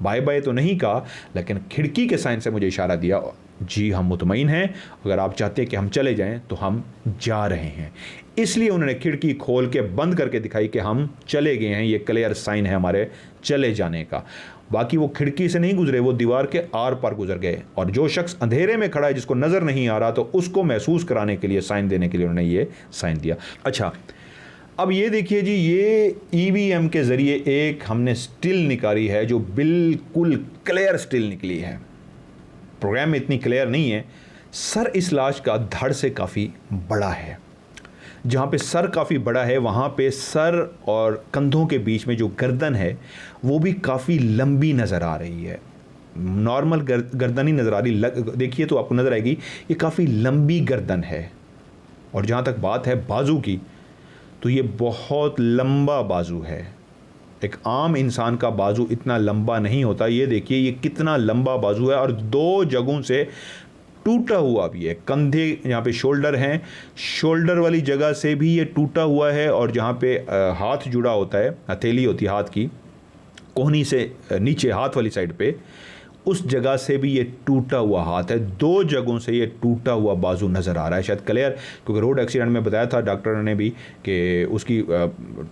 बाय बाय तो नहीं कहा, लेकिन खिड़की के साइन से मुझे इशारा दिया जी हम मुतमईन हैं, अगर आप चाहते हैं कि हम चले जाएं तो हम जा रहे हैं। इसलिए उन्होंने खिड़की खोल के बंद करके दिखाई कि हम चले गए हैं, ये क्लियर साइन है हमारे चले जाने का। बाकी वो खिड़की से नहीं गुजरे, वो दीवार के आर पार गुजर गए। और जो शख्स अंधेरे में खड़ा है जिसको नज़र नहीं आ रहा, तो उसको महसूस कराने के लिए, साइन देने के लिए उन्होंने ये साइन दिया। अच्छा, अब ये देखिए जी, ये EVM के ज़रिए एक हमने स्टिल निकाली है जो बिल्कुल क्लियर स्टिल निकली है। प्रोग्राम में इतनी क्लियर नहीं है। सर इस लाश का धड़ से काफ़ी बड़ा है। जहाँ पे सर काफ़ी बड़ा है वहाँ पे सर और कंधों के बीच में जो गर्दन है वो भी काफ़ी लंबी नज़र आ रही है। नॉर्मल गर्दन ही नज़र आ रही, देखिए तो आपको नज़र आएगी ये काफ़ी लंबी गर्दन है। और जहाँ तक बात है बाजू की, तो ये बहुत लंबा बाजू है। एक आम इंसान का बाजू इतना लंबा नहीं होता। ये देखिए ये कितना लंबा बाजू है और 2 जगहों से टूटा हुआ भी है। कंधे यहाँ पे शोल्डर हैं, शोल्डर वाली जगह से भी ये टूटा हुआ है और जहाँ पे हाथ जुड़ा होता है, हथेली होती है हाथ की, कोहनी से नीचे हाथ वाली साइड पे, उस जगह से भी ये टूटा हुआ हाथ है। 2 जगहों से ये टूटा हुआ बाजू नज़र आ रहा है। शायद क्लियर, क्योंकि रोड एक्सीडेंट में बताया था डॉक्टर ने भी कि उसकी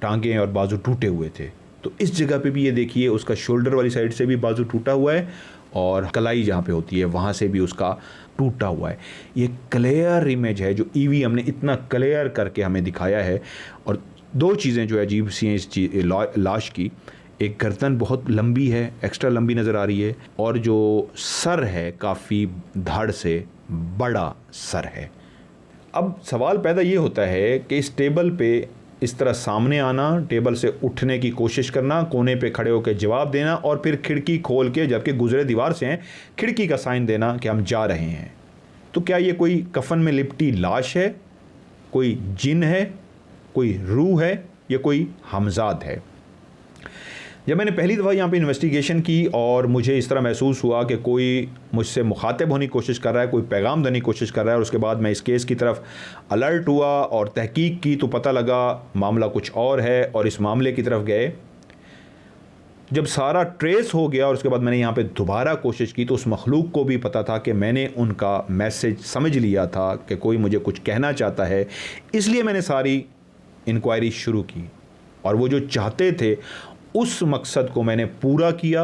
टांगें और बाजू टूटे हुए थे। तो इस जगह पे भी ये देखिए उसका शोल्डर वाली साइड से भी बाजू टूटा हुआ है और कलाई जहाँ पे होती है वहाँ से भी उसका टूटा हुआ है। ये क्लियर इमेज है जो ईवीएम ने इतना क्लियर करके हमें दिखाया है। और 2 चीज़ें जो अजीब सी हैं इस लाश की, एक गर्दन बहुत लंबी है, एक्स्ट्रा लंबी नज़र आ रही है, और जो सर है काफ़ी धड़ से बड़ा सर है। अब सवाल पैदा ये होता है कि इस टेबल पे इस तरह सामने आना, टेबल से उठने की कोशिश करना, कोने पे खड़े होकर जवाब देना और फिर खिड़की खोल के, जबकि गुजरे दीवार से हैं, खिड़की का साइन देना कि हम जा रहे हैं। तो क्या ये कोई कफन में लिपटी लाश है, कोई जिन है, कोई रूह है, या कोई हमजाद है? जब मैंने पहली दफ़ा यहाँ पे इन्वेस्टिगेशन की और मुझे इस तरह महसूस हुआ कि कोई मुझसे मुखातिब होने की कोशिश कर रहा है, कोई पैगाम देने की कोशिश कर रहा है, और उसके बाद मैं इस केस की तरफ अलर्ट हुआ और तहकीक की, तो पता लगा मामला कुछ और है और इस मामले की तरफ गए। जब सारा ट्रेस हो गया और उसके बाद मैंने यहाँ पे दोबारा कोशिश की, तो उस मखलूक को भी पता था कि मैंने उनका मैसेज समझ लिया था कि कोई मुझे कुछ कहना चाहता है, इसलिए मैंने सारी इंक्वायरी शुरू की और वो जो चाहते थे उस मकसद को मैंने पूरा किया।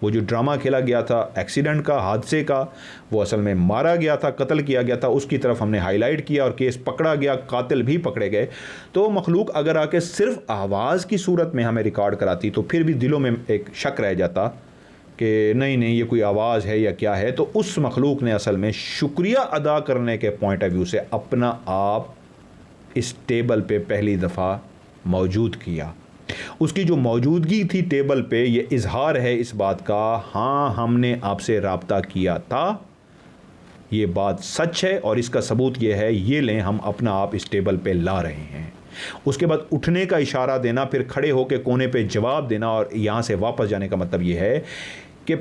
वो जो ड्रामा खेला गया था एक्सीडेंट का, हादसे का, वो असल में मारा गया था, कत्ल किया गया था, उसकी तरफ हमने हाईलाइट किया और केस पकड़ा गया, कातिल भी पकड़े गए। तो मखलूक अगर आके सिर्फ आवाज़ की सूरत में हमें रिकॉर्ड कराती तो फिर भी दिलों में एक शक रह जाता कि नहीं नहीं ये कोई आवाज़ है या क्या है। तो उस मखलूक ने असल में शुक्रिया अदा करने के पॉइंट ऑफ व्यू से अपना आप इस टेबल पे पहली दफ़ा मौजूद किया। उसकी जो मौजूदगी थी टेबल पे, ये इजहार है इस बात का, हाँ हमने आपसे राब्ता किया था, ये बात सच है और इसका सबूत ये है, ये लें हम अपना आप इस टेबल पे ला रहे हैं। उसके बाद उठने का इशारा देना, फिर खड़े होकर कोने पे जवाब देना और यहाँ से वापस जाने का मतलब ये है कि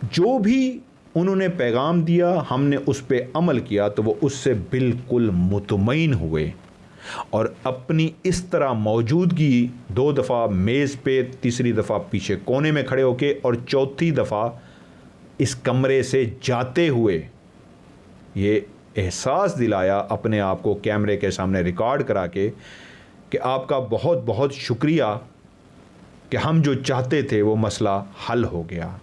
जो भी उन्होंने पैगाम दिया हमने उस पर अमल किया, तो वो उससे बिल्कुल मुतमईन हुए और अपनी इस तरह मौजूदगी 2 दफ़ा मेज़ पे, तीसरी दफ़ा पीछे कोने में खड़े होके और चौथी दफ़ा इस कमरे से जाते हुए ये एहसास दिलाया अपने आप को कैमरे के सामने रिकॉर्ड करा के कि आपका बहुत बहुत शुक्रिया कि हम जो चाहते थे वो मसला हल हो गया।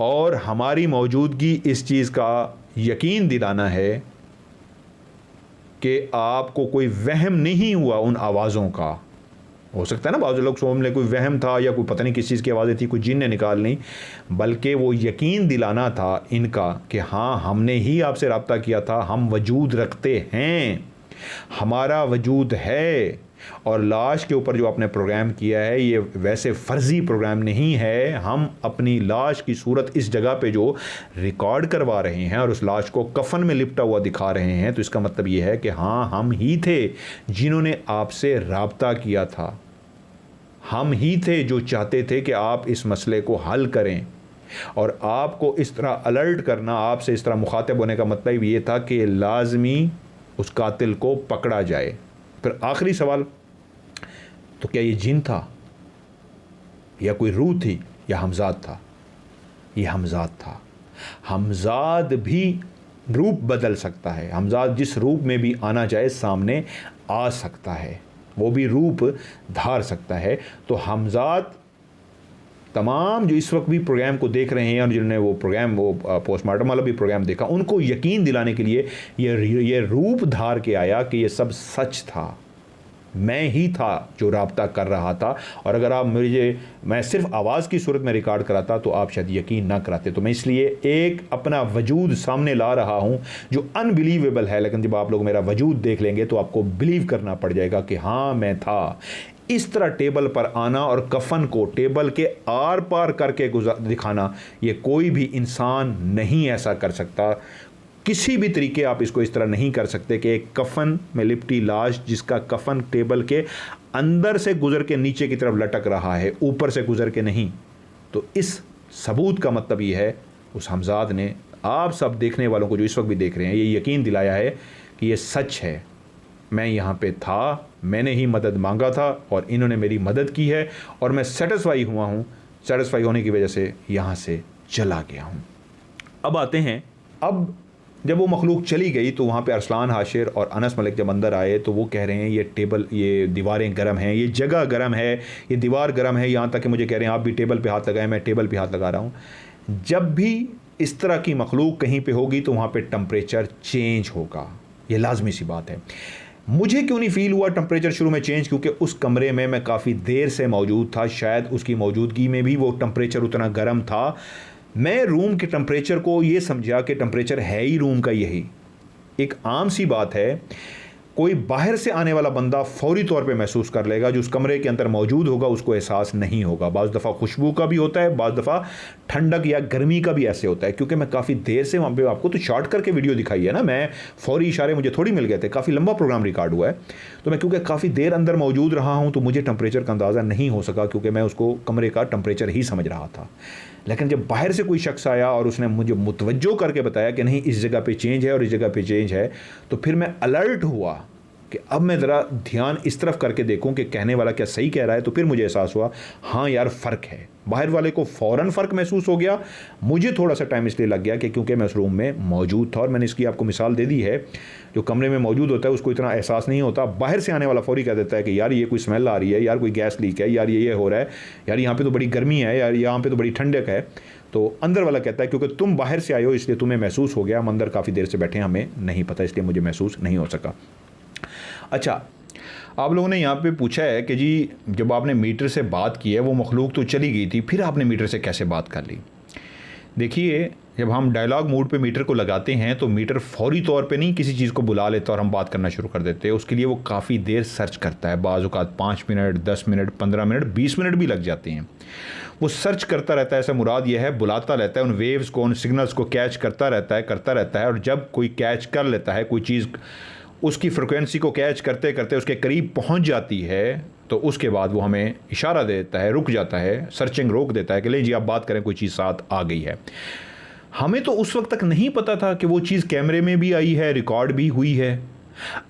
और हमारी मौजूदगी इस चीज़ का यकीन दिलाना है कि आपको कोई वहम नहीं हुआ उन आवाज़ों का। हो सकता है ना बाज़ लोग सोचने कोई वहम था या कोई पता नहीं किस चीज़ की आवाज़ें थी, कोई जिन ने निकाल ली, बल्कि वो यकीन दिलाना था इनका कि हाँ हमने ही आपसे रब्ता किया था, हम वजूद रखते हैं, हमारा वजूद है। और लाश के ऊपर जो आपने प्रोग्राम किया है ये वैसे फ़र्ज़ी प्रोग्राम नहीं है, हम अपनी लाश की सूरत इस जगह पे जो रिकॉर्ड करवा रहे हैं और उस लाश को कफन में लिपटा हुआ दिखा रहे हैं, तो इसका मतलब ये है कि हाँ हम ही थे जिन्होंने आपसे राब्ता किया था, हम ही थे जो चाहते थे कि आप इस मसले को हल करें। और आपको इस तरह अलर्ट करना, आपसे इस तरह मुखातिब होने का मतलब ये था कि लाजमी उस कातिल को पकड़ा जाए। फिर आखिरी सवाल, तो क्या ये जिन था या कोई रूह थी या हमजाद था? ये हमजाद था। हमजाद भी रूप बदल सकता है, हमजाद जिस रूप में भी आना चाहे सामने आ सकता है, वो भी रूप धार सकता है। तो हमजाद तमाम जो इस वक्त भी प्रोग्राम को देख रहे हैं और जिन्होंने वो प्रोग्राम, वो पोस्टमार्टम वाला भी प्रोग्राम देखा, उनको यकीन दिलाने के लिए ये रूप धार के आया कि ये सब सच था, मैं ही था जो राब्ता कर रहा था। और अगर आप मैं सिर्फ आवाज़ की सूरत में रिकॉर्ड कराता तो आप शायद यकीन ना कराते। तो मैं इसलिए एक अपना वजूद सामने ला रहा हूँ जो अनबिलीवेबल है, लेकिन जब आप लोग मेरा वजूद देख लेंगे तो आपको बिलीव करना पड़ जाएगा कि हाँ मैं था। इस तरह टेबल पर आना और कफन को टेबल के आर पार करके दिखाना, ये कोई भी इंसान नहीं ऐसा कर सकता। किसी भी तरीके आप इसको इस तरह नहीं कर सकते कि एक कफन में लिपटी लाश जिसका कफन टेबल के अंदर से गुजर के नीचे की तरफ लटक रहा है, ऊपर से गुजर के नहीं। तो इस सबूत का मतलब ये है उस हमजाद ने आप सब देखने वालों को जो इस वक्त भी देख रहे हैं ये यकीन दिलाया है कि ये सच है, मैं यहाँ पे था, मैंने ही मदद मांगा था और इन्होंने मेरी मदद की है और मैं सेटिस्फाई हुआ हूँ। सेटिस्फाई होने की वजह से यहाँ से चला गया हूँ। अब आते हैं, अब जब वो मखलूक चली गई तो वहाँ पे अरसलान हाशिर और अनस मलिक जब अंदर आए तो वो कह रहे हैं ये टेबल, ये दीवारें गर्म हैं, ये जगह गर्म है, ये दीवार गर्म है, यहाँ तक कि मुझे कह रहे हैं आप भी टेबल पे हाथ लगाएं, मैं टेबल पे हाथ लगा रहा हूँ। जब भी इस तरह की मखलूक कहीं पे होगी तो वहाँ पे टेम्परेचर चेंज होगा, ये लाजमी सी बात है। मुझे क्यों नहीं फील हुआ टेम्परेचर शुरू में चेंज, क्योंकि उस कमरे में मैं काफ़ी देर से मौजूद था, शायद उसकी मौजूदगी में भी वो टेम्परेचर उतना गर्म था। मैं रूम के टेम्परेचर को ये समझा कि टेम्परेचर है ही रूम का यही। एक आम सी बात है, कोई बाहर से आने वाला बंदा फौरी तौर पे महसूस कर लेगा, जो उस कमरे के अंदर मौजूद होगा उसको एहसास नहीं होगा। बाज़ दफ़ा खुशबू का भी होता है, बाज़ दफ़ा ठंडक या गर्मी का भी ऐसे होता है। क्योंकि मैं काफ़ी देर से वहाँ पे आपको तो शॉर्ट करके वीडियो दिखाई है ना, मैं फौरी इशारे मुझे थोड़ी मिल गए थे, काफ़ी लंबा प्रोग्राम रिकॉर्ड हुआ है। तो मैं क्योंकि काफ़ी देर अंदर मौजूद रहा हूँ तो मुझे टेम्परेचर का अंदाज़ा नहीं हो सका, क्योंकि मैं उसको कमरे का टेम्परेचर ही समझ रहा था। लेकिन जब बाहर से कोई शख्स आया और उसने मुझे मुतवज्जो करके बताया कि नहीं इस जगह पे चेंज है और इस जगह पे चेंज है, तो फिर मैं अलर्ट हुआ कि अब मैं ज़रा ध्यान इस तरफ करके देखूं कि कहने वाला क्या सही कह रहा है। तो फिर मुझे एहसास हुआ हाँ यार फ़र्क है। बाहर वाले को फ़ौरन फ़र्क महसूस हो गया, मुझे थोड़ा सा टाइम इसलिए लग गया कि क्योंकि मैं उस रूम में मौजूद था। और मैंने इसकी आपको मिसाल दे दी है, जो कमरे में मौजूद होता है उसको इतना एहसास नहीं होता, बाहर से आने वाला फौरी कह देता है कि यार ये कोई स्मेल आ रही है, यार कोई गैस लीक है, यार ये हो रहा है, यार यहाँ पर तो बड़ी गर्मी है, यार यहाँ पर तो बड़ी ठंडक है। तो अंदर वाला कहता है क्योंकि तुम बाहर से आए हो इसलिए तुम्हें महसूस हो गया, हम अंदर काफ़ी देर से बैठे हैं, हमें नहीं पता, इसलिए मुझे महसूस नहीं हो सका। अच्छा, आप लोगों ने यहाँ पे पूछा है कि जी जब आपने मीटर से बात की है वो मखलूक तो चली गई थी, फिर आपने मीटर से कैसे बात कर ली। देखिए, जब हम डायलॉग मोड पे मीटर को लगाते हैं तो मीटर फौरी तौर पे नहीं किसी चीज़ को बुला लेता और हम बात करना शुरू कर देते हैं। उसके लिए वो काफ़ी देर सर्च करता है, बाज़ औक़ात 5 मिनट, 10 मिनट, 15 मिनट, 20 मिनट भी लग जाते हैं। वो सर्च करता रहता है, ऐसा मुराद ये है बुलाता रहता है, उन वेव्स को, उन सिग्नल्स को कैच करता रहता है। और जब कोई कैच कर लेता है, कोई चीज़ उसकी फ्रिक्वेंसी को कैच करते करते उसके करीब पहुंच जाती है तो उसके बाद वो हमें इशारा दे देता है, रुक जाता है, सर्चिंग रोक देता है कि ले जी आप बात करें, कोई चीज़ साथ आ गई है। हमें तो उस वक्त तक नहीं पता था कि वो चीज़ कैमरे में भी आई है, रिकॉर्ड भी हुई है।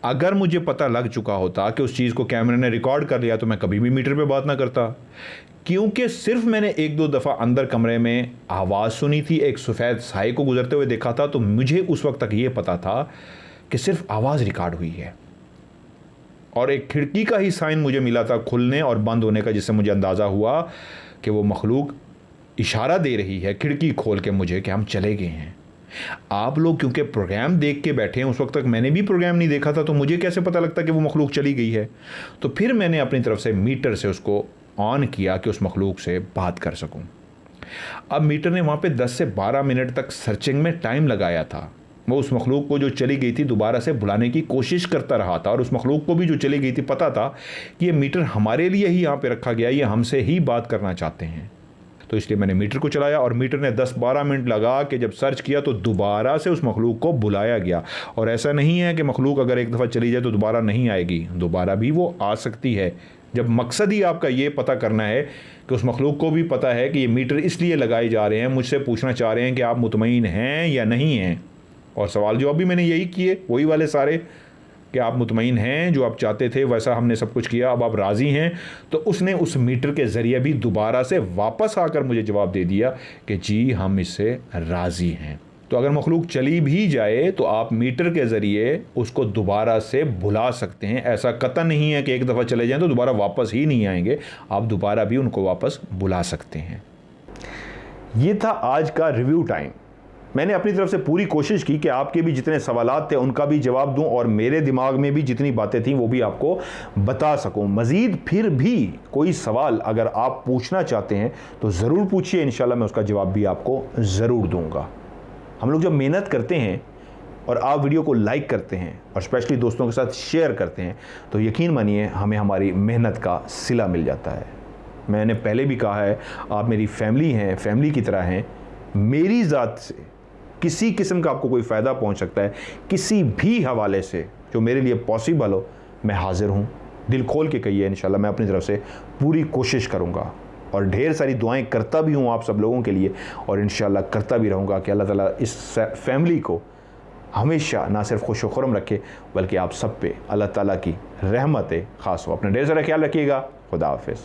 अगर मुझे पता लग चुका होता कि उस चीज़ को कैमरे ने रिकॉर्ड कर लिया तो मैं कभी भी मीटर पे बात ना करता। क्योंकि सिर्फ मैंने 1-2 दफ़ा अंदर कमरे में आवाज़ सुनी थी, एक सफ़ेद साए को गुजरते हुए देखा था, तो मुझे उस वक्त तक ये पता था कि सिर्फ आवाज़ रिकॉर्ड हुई है। और एक खिड़की का ही साइन मुझे मिला था खुलने और बंद होने का, जिससे मुझे अंदाज़ा हुआ कि वो मखलूक इशारा दे रही है खिड़की खोल के मुझे कि हम चले गए हैं। आप लोग क्योंकि प्रोग्राम देख के बैठे हैं, उस वक्त तक मैंने भी प्रोग्राम नहीं देखा था, तो मुझे कैसे पता लगता कि वो मखलूक चली गई है। तो फिर मैंने अपनी तरफ से मीटर से उसको ऑन किया कि उस मखलूक से बात कर सकूं। अब मीटर ने वहाँ पे 10 से 12 मिनट तक सर्चिंग में टाइम लगाया था। वो उस मखलूक को जो चली गई थी दोबारा से बुलाने की कोशिश करता रहा था, और उस मखलूक को भी जो चली गई थी पता था कि ये मीटर हमारे लिए ही यहाँ पे रखा गया, ये हमसे ही बात करना चाहते हैं। तो इसलिए मैंने मीटर को चलाया और मीटर ने 10-12 मिनट लगा कि जब सर्च किया तो दोबारा से उस मखलूक को बुलाया गया। और ऐसा नहीं है कि मखलूक अगर एक दफ़ा चली जाए तो दोबारा नहीं आएगी, दोबारा भी वो आ सकती है। जब मकसद ही आपका ये पता करना है कि उस मखलूक को भी पता है कि ये मीटर इसलिए लगाए जा रहे हैं, मुझसे पूछना चाह रहे हैं कि आप मुतमईन हैं या नहीं हैं। और सवाल जवाब भी मैंने यही किए, वही वाले सारे, कि आप मुतमईन हैं, जो आप चाहते थे वैसा हमने सब कुछ किया, अब आप राज़ी हैं। तो उसने उस मीटर के ज़रिए भी दोबारा से वापस आकर मुझे जवाब दे दिया कि जी हम इससे राज़ी हैं। तो अगर मखलूक चली भी जाए तो आप मीटर के ज़रिए उसको दोबारा से बुला सकते हैं। ऐसा कतई नहीं है कि एक दफ़ा चले जाएं तो दोबारा वापस ही नहीं आएंगे, आप दोबारा भी उनको वापस बुला सकते हैं। ये था आज का रिव्यू टाइम। मैंने अपनी तरफ से पूरी कोशिश की कि आपके भी जितने सवालात थे उनका भी जवाब दूं और मेरे दिमाग में भी जितनी बातें थीं वो भी आपको बता सकूं। मज़ीद फिर भी कोई सवाल अगर आप पूछना चाहते हैं तो ज़रूर पूछिए, इंशाल्लाह मैं उसका जवाब भी आपको ज़रूर दूंगा। हम लोग जब मेहनत करते हैं और आप वीडियो को लाइक करते हैं और स्पेशली दोस्तों के साथ शेयर करते हैं तो यकीन मानिए हमें हमारी मेहनत का सिला मिल जाता है। मैंने पहले भी कहा है, आप मेरी फैमिली हैं, फैमिली की तरह हैं। मेरी ज़ात से किसी किस्म का आपको कोई फ़ायदा पहुंच सकता है किसी भी हवाले से जो मेरे लिए पॉसिबल हो, मैं हाजिर हूँ। दिल खोल के कहिए, इंशाल्लाह मैं अपनी तरफ से पूरी कोशिश करूँगा और ढेर सारी दुआएं करता भी हूँ आप सब लोगों के लिए, और इंशाल्लाह करता भी रहूँगा कि अल्लाह ताला इस फैमिली को हमेशा ना सिर्फ खुश व खुर्रम रखे बल्कि आप सब पे अल्लाह ताला की रहमत ख़ास हो। अपना ढेर सारा ख्याल रखिएगा। खुदा हाफिज़।